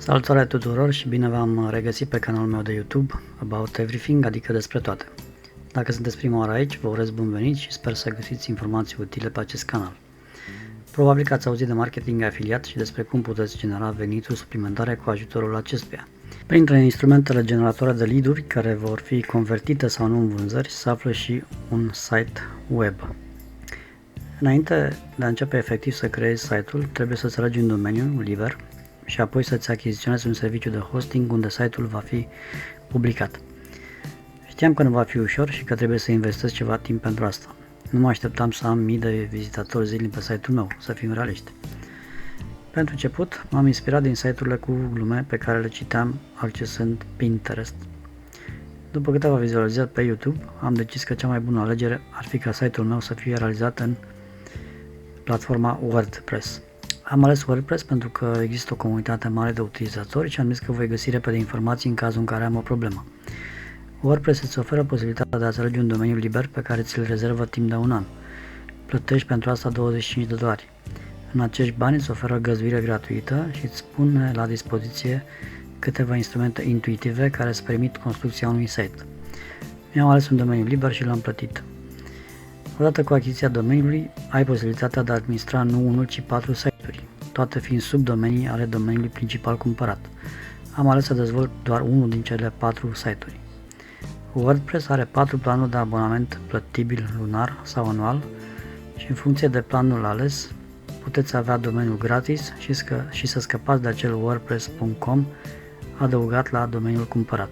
Salutare tuturor și bine v-am regăsit pe canalul meu de YouTube About Everything, adică despre toate. Dacă sunteți prima oară aici, vă urez bun venit și sper să găsiți informații utile pe acest canal. Probabil că ați auzit de marketing afiliat și despre cum puteți genera venituri suplimentare cu ajutorul acestuia. Printre instrumentele generatoare de lead-uri care vor fi convertite sau nu în vânzări se află și un site web. Înainte de a începe efectiv să creezi site-ul, trebuie să-ți alegi un domeniu liber și apoi să-ți achiziționezi un serviciu de hosting unde site-ul va fi publicat. Știam că nu va fi ușor și că trebuie să investesc ceva timp pentru asta. Nu mă așteptam să am mii de vizitatori zilnic pe site-ul meu, să fim realiști. Pentru început, m-am inspirat din site-urile cu glume pe care le citeam accesând Pinterest. După câteva vizualizări pe YouTube, am decis că cea mai bună alegere ar fi ca site-ul meu să fie realizat în platforma WordPress. Am ales WordPress pentru că există o comunitate mare de utilizatori și am zis că voi găsi repede informații în cazul în care am o problemă. WordPress îți oferă posibilitatea de a-ți alege un domeniu liber pe care ți-l rezervă timp de un an. Plătești pentru asta $25. În acești bani îți oferă găzduire gratuită și îți pune la dispoziție câteva instrumente intuitive care îți permit construcția unui site. Mi-am ales un domeniu liber și l-am plătit. Odată cu achiziția domeniului, ai posibilitatea de a administra nu unul, ci 4 site-uri, toate fiind subdomenii ale domeniului principal cumpărat. Am ales să dezvolt doar unul din cele 4 site-uri. WordPress are 4 planuri de abonament plătibil lunar sau anual și în funcție de planul ales, puteți avea domeniul gratis și să scăpați de acel wordpress.com adăugat la domeniul cumpărat.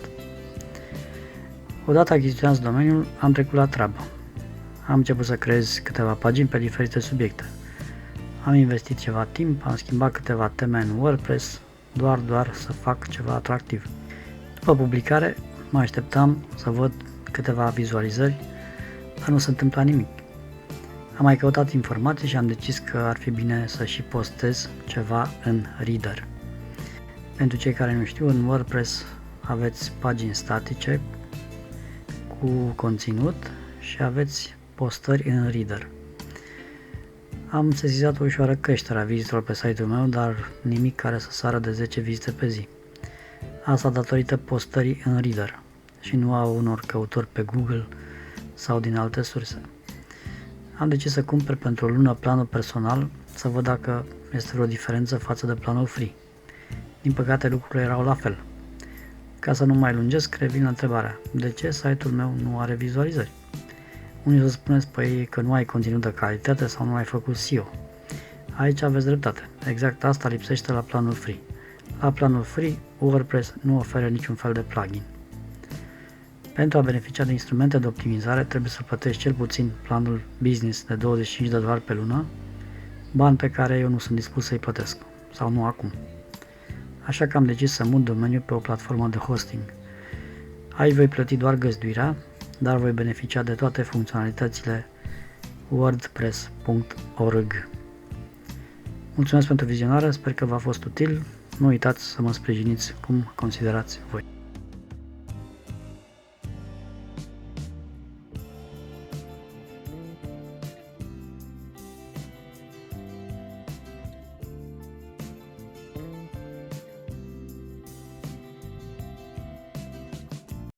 Odată achiziționat domeniul, am trecut la treabă. Am început să creez câteva pagini pe diferite subiecte. Am investit ceva timp, am schimbat câteva teme în WordPress, doar să fac ceva atractiv. După publicare, mă așteptam să văd câteva vizualizări, dar nu se întâmpla nimic. Am mai căutat informații și am decis că ar fi bine să și postez ceva în Reader. Pentru cei care nu știu, în WordPress aveți pagini statice cu conținut și aveți postări în Reader. Am sesizat o ușoară creștere a vizitelor pe site-ul meu, dar nimic care să sară de 10 vizite pe zi. Asta datorită postării în Reader și nu a unor căutări pe Google sau din alte surse. Am decis să cumpăr pentru o lună planul personal să văd dacă este vreo diferență față de planul free. Din păcate lucrurile erau la fel. Ca să nu mai lungesc, revin la întrebarea: de ce site-ul meu nu are vizualizări? Unii să spuneți că nu ai conținut de calitate sau nu ai făcut SEO. Aici aveți dreptate. Exact asta lipsește la planul free. La planul free, WordPress nu oferă niciun fel de plugin. Pentru a beneficia de instrumente de optimizare, trebuie să plătești cel puțin planul business de $25 pe lună, bani pe care eu nu sunt dispus să-i plătesc, sau nu acum. Așa că am decis să mut domeniul pe o platformă de hosting. Aici voi plăti doar găzduirea, dar voi beneficia de toate funcționalitățile wordpress.org. Mulțumesc pentru vizionare, sper că v-a fost util. Nu uitați să mă sprijiniți cum considerați voi.